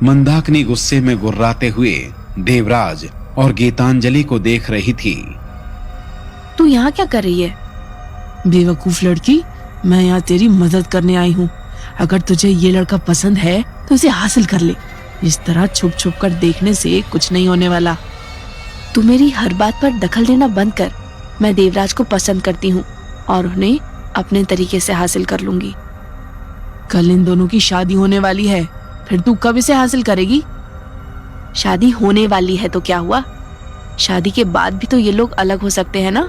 मंदाकिनी गुस्से में गुर्राते हुए देवराज और गीतांजलि को देख रही थी। तू यहाँ क्या कर रही है? बेवकूफ लड़की, मैं यहाँ तेरी मदद करने आई हूँ। अगर तुझे ये लड़का पसंद है तो उसे हासिल कर ले। इस तरह छुप छुप कर देखने से कुछ नहीं होने वाला। तू मेरी हर बात पर दखल देना बंद कर। मैं देवराज को पसंद करती हूँ और उन्हें अपने तरीके से हासिल कर लूंगी। कल इन दोनों की शादी होने वाली है, फिर तू कब इसे हासिल करेगी? शादी होने वाली है तो क्या हुआ? शादी के बाद भी तो ये लोग अलग हो सकते हैं ना?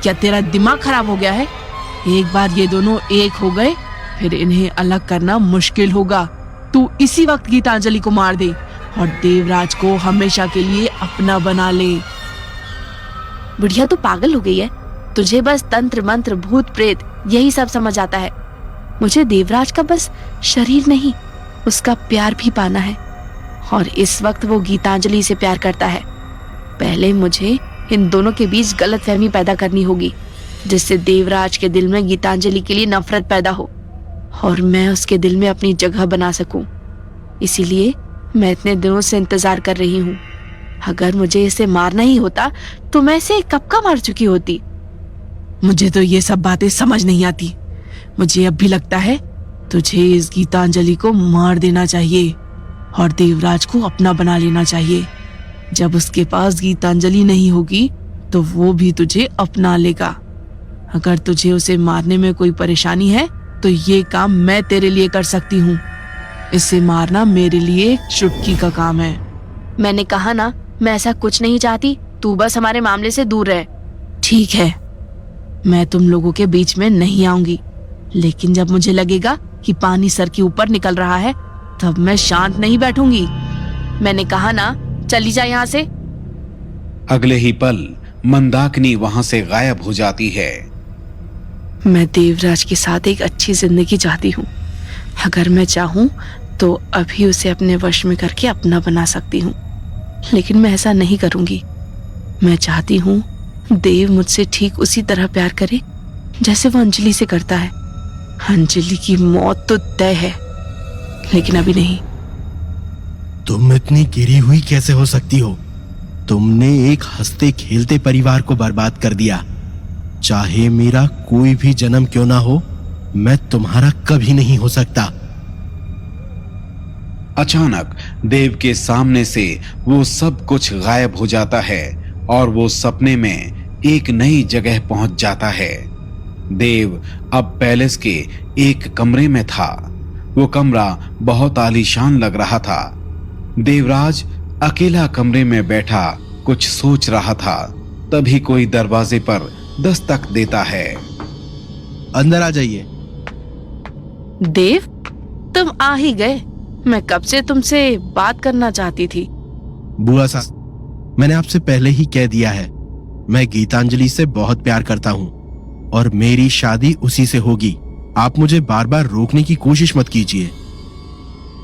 क्या तेरा दिमाग खराब हो गया है? एक बार ये दोनों एक हो गए फिर इन्हें अलग करना मुश्किल होगा। तू इसी वक्त गीतांजलि को मार दे और देवराज को हमेशा के लिए अपना बना ले। बुढ़िया तू पागल हो गई है? तुझे बस तंत्र मंत्र भूत प्रेत यही सब समझ आता है। मुझे देवराज का बस शरीर नहीं, उसका प्यार भी पाना है। और इस वक्त वो गीतांजलि से प्यार करता है। पहले मुझे इन दोनों के बीच गलतफहमी पैदा करनी होगी, जिससे देवराज के दिल में गीतांजलि के लिए नफरत पैदा हो और मैं उसके दिल में अपनी जगह बना सकूं। इसीलिए मैं इतने दिनों से इंतजार कर रही हूँ। अगर मुझे इसे मारना ही होता तो मैं इसे कब का मार चुकी होती। मुझे तो ये सब बातें समझ नहीं आती। मुझे अब भी लगता है तुझे इस गीतांजलि को मार देना चाहिए और देवराज को अपना बना लेना चाहिए। जब उसके पास गीतांजलि नहीं होगी तो वो भी तुझे अपना लेगा। अगर तुझे उसे मारने में कोई परेशानी है तो ये काम मैं तेरे लिए कर सकती हूँ। इसे मारना मेरे लिए एक चुटकी का काम है। मैंने कहा ना, मैं ऐसा कुछ नहीं चाहती। तू बस हमारे मामले से दूर रह। ठीक है, मैं तुम लोगों के बीच में नहीं आऊंगी, लेकिन जब मुझे लगेगा कि पानी सर के ऊपर निकल रहा है तब मैं शांत नहीं बैठूंगी। मैंने कहा ना, चली जा यहाँ से। अगले ही पल मंदाकिनी वहां से गायब हो जाती है। मैं देवराज के साथ एक अच्छी जिंदगी चाहती हूँ। अगर मैं चाहूँ तो अभी उसे अपने वश में करके अपना बना सकती हूँ, लेकिन मैं ऐसा नहीं करूंगी। मैं चाहती हूँ देव मुझसे ठीक उसी तरह प्यार करे जैसे वो अंजलि से करता है। अंजलि की मौत तो तय है, लेकिन अभी नहीं। तुम इतनी गिरी हुई कैसे हो सकती हो? तुमने एक हंसते खेलते परिवार को बर्बाद कर दिया। चाहे मेरा कोई भी जन्म क्यों ना हो, मैं तुम्हारा कभी नहीं हो सकता। अचानक देव के सामने से वो सब कुछ गायब हो जाता है और वो सपने में एक नई जगह पहुंच जाता है। देव अब पैलेस के एक कमरे में था। वो कमरा बहुत आलीशान लग रहा था। देवराज अकेला कमरे में बैठा कुछ सोच रहा था। तभी कोई दरवाजे पर दस्तक देता है। अंदर आ जाइए। देव, तुम आ ही गए। मैं कब से तुमसे बात करना चाहती थी। बुआ साहब, मैंने आपसे पहले ही कह दिया है, मैं गीतांजलि से बहुत प्यार करता हूँ और मेरी शादी उसी से होगी। आप मुझे बार बार रोकने की कोशिश मत कीजिए।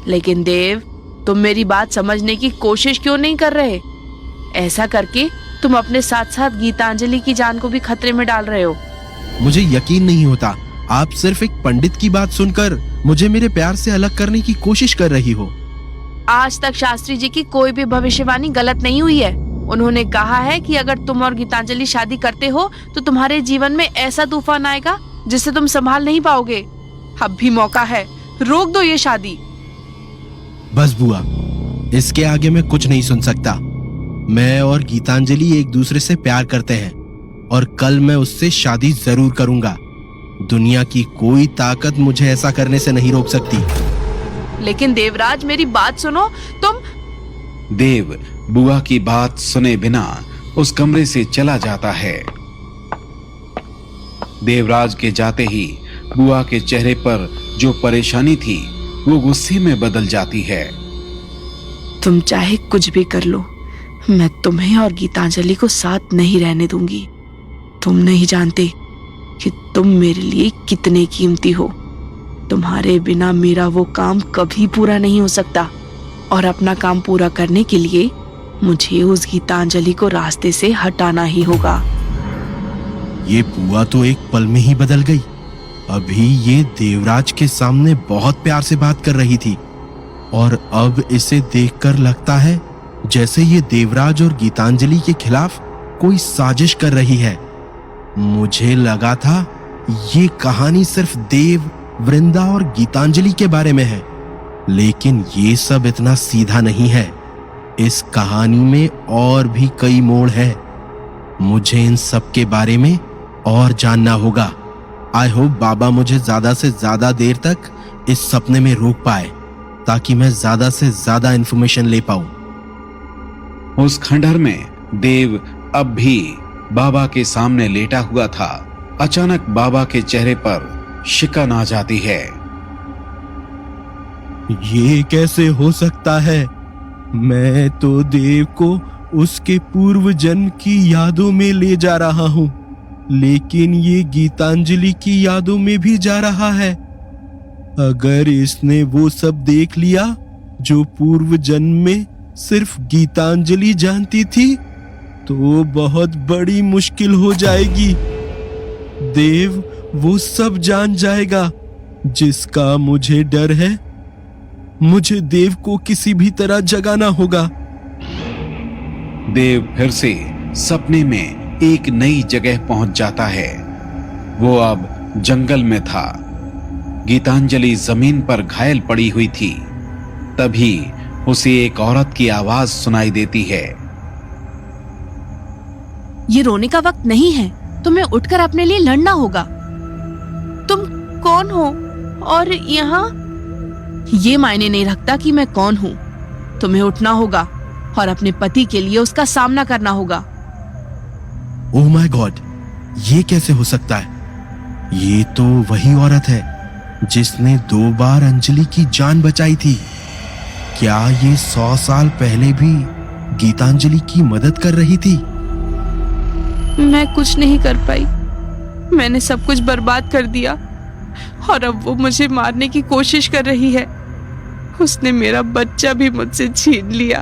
लेकिन देव, तुम मेरी बात समझने की कोशिश क्यों नहीं कर रहे? ऐसा करके तुम अपने साथ साथ गीतांजलि की जान को भी खतरे में डाल रहे हो। मुझे यकीन नहीं होता। आप सिर्फ एक पंडित की बात सुनकर मुझे मेरे प्यार से अलग करने की कोशिश कर रही हो। आज तक शास्त्री जी की कोई भी भविष्यवाणी गलत नहीं हुई है। उन्होंने कहा है कि अगर तुम और गीतांजलि शादी करते हो तो तुम्हारे जीवन में ऐसा तूफान आएगा जिसे तुम संभाल नहीं पाओगे। अब भी मौका है, रोक दो ये शादी। बस बुआ, इसके आगे मैं कुछ नहीं सुन सकता। मैं और गीतांजलि एक दूसरे से प्यार करते हैं और कल मैं उससे शादी जरूर करूंगा। दुनिया की कोई ताकत मुझे ऐसा करने से नहीं रोक सकती। लेकिन देवराज, मेरी बात सुनो। तुम देव बुआ की बात सुने बिना उस कमरे से चला जाता है। देवराज के जाते ही बुआ के चेहरे पर जो परेशानी थी वो गुस्से में बदल जाती है। तुम चाहे कुछ भी कर लो, मैं तुम्हें और गीतांजलि को साथ नहीं रहने दूंगी। तुम नहीं जानते कि तुम मेरे लिए कितने कीमती हो। तुम्हारे बिना मेरा वो काम कभी पूरा नहीं हो सकता और अपना काम पूरा करने के लिए मुझे उस गीतांजलि को रास्ते से हटाना ही होगा। ये बुआ तो एक पल में ही बदल गई। अभी ये देवराज के सामने बहुत प्यार से बात कर रही थी और अब इसे देखकर लगता है जैसे ये देवराज और गीतांजलि के खिलाफ कोई साजिश कर रही है। मुझे लगा था ये कहानी सिर्फ देव, वृंदा और गीतांजलि के बारे में है, लेकिन ये सब इतना सीधा नहीं है। इस कहानी में और भी कई मोड़ है। मुझे इन सब के बारे में और जानना होगा। आई होप बाबा मुझे ज्यादा से ज्यादा देर तक इस सपने में रोक पाए, ताकि मैं ज्यादा से ज्यादा इंफॉर्मेशन ले पाऊं। उस खंडहर में देव अब भी बाबा के सामने लेटा हुआ था। अचानक बाबा के चेहरे पर शिकन आ जाती है। ये कैसे हो सकता है? मैं तो देव को उसके पूर्व जन्म की यादों में ले जा रहा हूं, लेकिन ये गीतांजलि की यादों में भी जा रहा है। अगर इसने वो सब देख लिया जो पूर्व जन्म में सिर्फ गीतांजलि जानती थी, तो बहुत बड़ी मुश्किल हो जाएगी। देव वो सब जान जाएगा जिसका मुझे डर है। मुझे देव को किसी भी तरह जगाना होगा। देव फिर से सपने में एक नई जगह पहुंच जाता है। वो अब जंगल में था। गीतांजलि जमीन पर घायल पड़ी हुई थी। तभी उसे एक औरत की आवाज सुनाई देती है। ये रोने का वक्त नहीं है, तुम्हें उठकर अपने लिए लड़ना होगा। तुम कौन हो और यहाँ? ये मायने नहीं रखता कि मैं कौन हूँ। तुम्हें उठना होगा और अपने पति के लिए उसका सामना करना होगा। ओह माय गॉड, ये कैसे हो सकता है? ये तो वही औरत है जिसने 2 बार अंजलि की जान बचाई थी। क्या ये 100 साल पहले भी गीतांजलि की मदद कर रही थी? मैं कुछ नहीं कर पाई। मैंने सब कुछ बर्बाद कर दिया और अब वो मुझे मारने की कोशिश कर रही है। उसने मेरा बच्चा भी मुझसे छीन लिया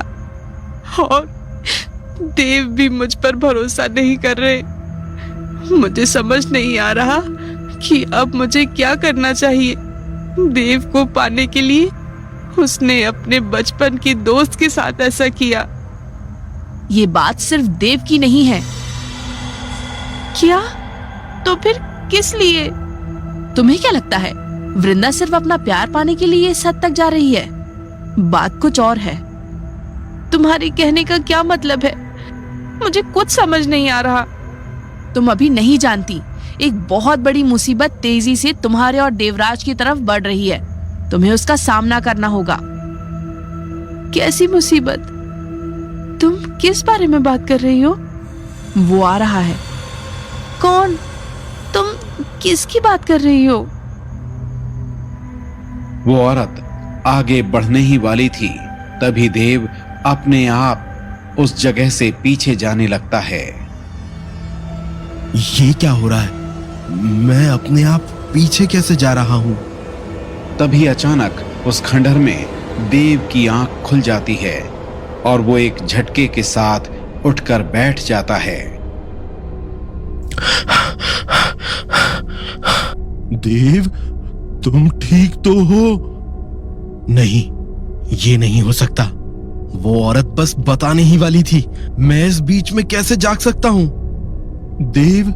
और देव भी मुझ पर भरोसा नहीं कर रहे। मुझे समझ नहीं आ रहा कि अब मुझे क्या करना चाहिए। देव को पाने के लिए उसने अपने बचपन के दोस्त के साथ ऐसा किया। ये बात सिर्फ देव की नहीं है। क्या? तो फिर किस लिए? तुम्हें क्या लगता है वृंदा सिर्फ अपना प्यार पाने के लिए इस हद तक जा रही है? बात कुछ और है। तुम्हारे कहने का क्या मतलब है? मुझे कुछ समझ नहीं आ रहा। तुम अभी नहीं जानती, एक बहुत बड़ी मुसीबत तेजी से तुम्हारे और देवराज की तरफ बढ़ रही है। तुम्हें उसका सामना करना होगा। कैसी मुसीबत? तुम किस बारे में बात कर रही हो? वो आ रहा है। कौन? तुम किसकी बात कर रही हो? वो औरत आगे बढ़ने ही वाली थी, तभी देव अपने आप उस जगह से पीछे जाने लगता है। ये क्या हो रहा है? मैं अपने आप पीछे कैसे जा रहा हूं? तभी अचानक उस खंडहर में देव की आंख खुल जाती है और वो एक झटके के साथ उठकर बैठ जाता है। देव, तुम ठीक तो हो? नहीं, ये नहीं हो सकता। वो औरत बस बताने ही वाली थी। मैं इस बीच में कैसे जाग सकता हूं? देव,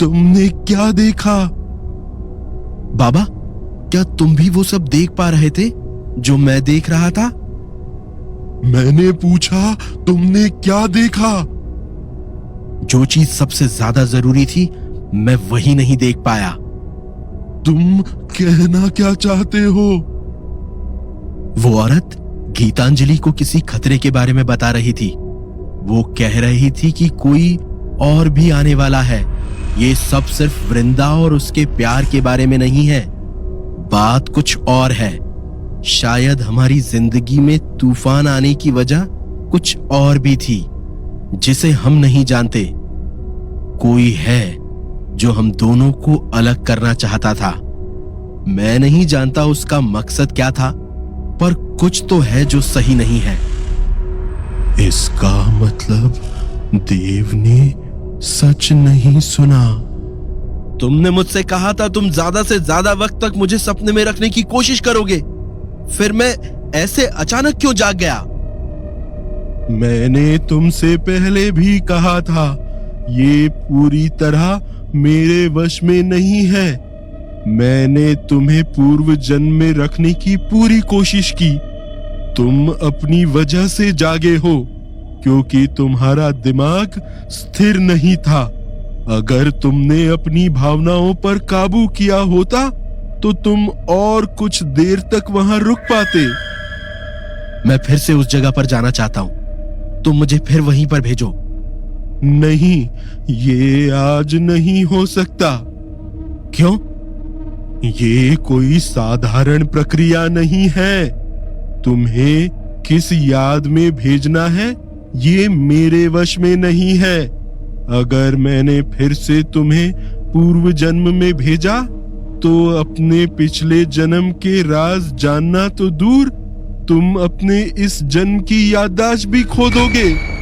तुमने क्या देखा? बाबा, क्या तुम भी वो सब देख पा रहे थे जो मैं देख रहा था? मैंने पूछा, तुमने क्या देखा? जो चीज सबसे ज्यादा जरूरी थी, मैं वही नहीं देख पाया। तुम कहना क्या चाहते हो? वो औरत गीतांजलि को किसी खतरे के बारे में बता रही थी। वो कह रही थी कि कोई और भी आने वाला है। ये सब सिर्फ वृंदा और उसके प्यार के बारे में नहीं है। बात कुछ और है। शायद हमारी जिंदगी में तूफान आने की वजह कुछ और भी थी जिसे हम नहीं जानते। कोई है जो हम दोनों को अलग करना चाहता था। मैं नहीं जानता उसका मकसद क्या था, पर कुछ तो है जो सही नहीं है। इसका मतलब देव ने सच नहीं सुना। तुमने मुझसे कहा था तुम ज्यादा से ज्यादा वक्त तक मुझे सपने में रखने की कोशिश करोगे। फिर मैं ऐसे अचानक क्यों जाग गया? मैंने तुमसे पहले भी कहा था, ये पूरी तरह मेरे वश में नहीं है। मैंने तुम्हें पूर्व जन्म में रखने की पूरी कोशिश की। तुम अपनी वजह से जागे हो, क्योंकि तुम्हारा दिमाग स्थिर नहीं था। अगर तुमने अपनी भावनाओं पर काबू किया होता तो तुम और कुछ देर तक वहां रुक पाते। मैं फिर से उस जगह पर जाना चाहता हूं। तुम मुझे फिर वहीं पर भेजो। नहीं, ये आज नहीं हो सकता। क्यों? ये कोई साधारण प्रक्रिया नहीं है। तुम्हें किस याद में भेजना है, ये मेरे वश में नहीं है। अगर मैंने फिर से तुम्हें पूर्व जन्म में भेजा तो अपने पिछले जन्म के राज जानना तो दूर, तुम अपने इस जन्म की याददाश्त भी खो दोगे।